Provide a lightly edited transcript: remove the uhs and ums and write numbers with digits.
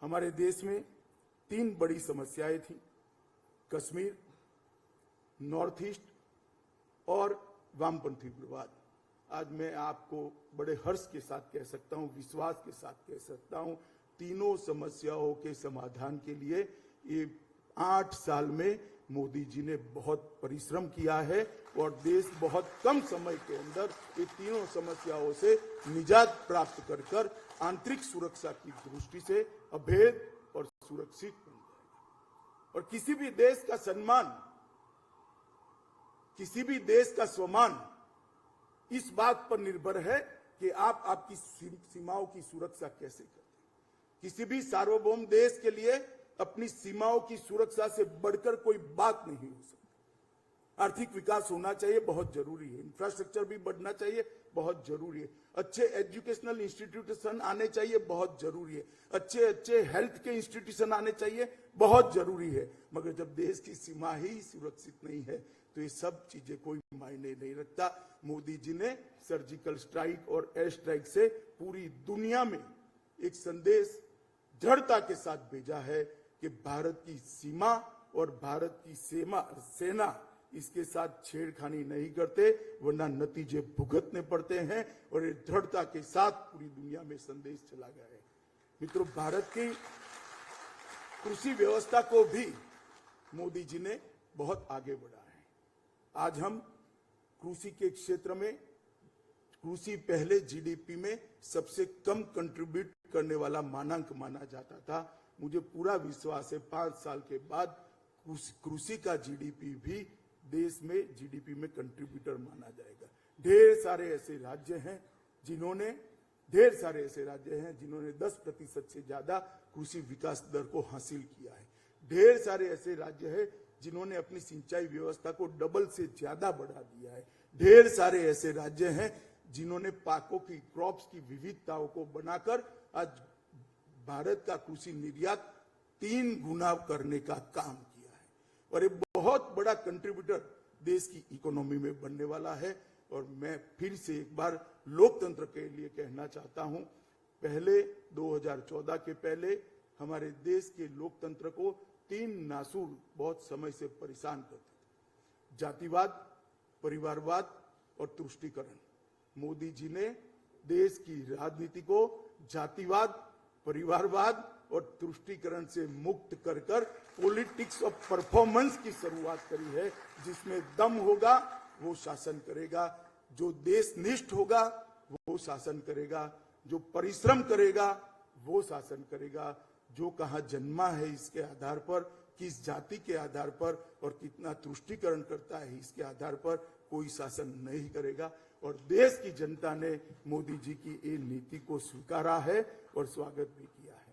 हमारे देश में 3 बड़ी समस्याएं थी, कश्मीर, नॉर्थ ईस्ट और वामपंथी उग्रवाद। आज मैं आपको बड़े हर्ष के साथ कह सकता हूं, विश्वास के साथ कह सकता हूं, तीनों समस्याओं के समाधान के लिए ये 8 साल में मोदी जी ने बहुत परिश्रम किया है और देश बहुत कम समय के अंदर ये तीनों समस्याओं से निजात प्राप्त कर आंतरिक सुरक्षा की दृष्टि से अभेद और सुरक्षित बन जाएगा। और किसी भी देश का सम्मान, किसी भी देश का स्वमान इस बात पर निर्भर है कि आप आपकी सीमाओं की सुरक्षा कैसे करते हैं। किसी भी सार्वभौम देश के लिए अपनी सीमाओं की सुरक्षा से बढ़कर कोई बात नहीं हो सकती। आर्थिक विकास होना चाहिए, बहुत जरूरी है। इंफ्रास्ट्रक्चर भी बढ़ना चाहिए, बहुत जरूरी है। अच्छे एजुकेशनल इंस्टीट्यूशन आने चाहिए, बहुत जरूरी है। अच्छे हेल्थ के इंस्टीट्यूशन आने चाहिए, बहुत जरूरी है। मगर जब देश की सीमा ही सुरक्षित नहीं है तो ये सब चीजें कोई मायने नहीं रखता। मोदी जी ने सर्जिकल स्ट्राइक और एयर स्ट्राइक से पूरी दुनिया में एक संदेश दृढ़ता के साथ भेजा है कि भारत की सीमा और भारत की सेना इसके साथ छेड़खानी नहीं करते, वरना नतीजे भुगतने पड़ते हैं। और ये दृढ़ता के साथ पूरी दुनिया में संदेश चला गया है। मित्रों, भारत की कृषि व्यवस्था को भी मोदी जी ने बहुत आगे बढ़ाया है। आज हम कृषि के क्षेत्र में, कृषि पहले जीडीपी में सबसे कम कंट्रीब्यूट करने वाला मानांक माना जाता था। मुझे पूरा विश्वास है 5 साल के बाद कृषि का जीडीपी भी देश में जीडीपी में कंट्रीब्यूटर माना जाएगा। ढेर सारे ऐसे राज्य हैं जिन्होंने 10% से ज्यादा कृषि विकास दर को हासिल किया है। ढेर सारे ऐसे राज्य हैं जिन्होंने अपनी सिंचाई व्यवस्था को डबल से ज्यादा बढ़ा दिया है। ढेर सारे ऐसे राज्य हैं जिन्होंने पाकों की, क्रॉप्स की विविधताओं को बनाकर आज भारत का कृषि निर्यात 3 गुना करने का काम किया है। और ये बहुत बड़ा कंट्रीब्यूटर देश की इकोनॉमी में बनने वाला है। और मैं फिर से एक बार लोकतंत्र के लिए कहना चाहता हूं, पहले 2014 के पहले हमारे देश के लोकतंत्र को 3 नासूर बहुत समय से परेशान करते थे: जातिवाद, परिवारवाद और तुष्टीकरण। मोदी जी ने देश की राजनीति को जातिवाद, परिवारवाद और तुष्टीकरण से मुक्त कर पॉलिटिक्स ऑफ परफॉर्मेंस की शुरुआत करी है, जिसमें दम होगा वो शासन करेगा, जो देशनिष्ठ होगा वो शासन करेगा, जो परिश्रम करेगा वो शासन करेगा, जो कहाँ जन्मा है इसके आधार पर, किस जाति के आधार पर और कितना तुष्टीकरण करता है इसके आधार पर कोई शासन नहीं करेगा। और देश की जनता ने मोदी जी की ये नीति को स्वीकारा है और स्वागत भी किया है।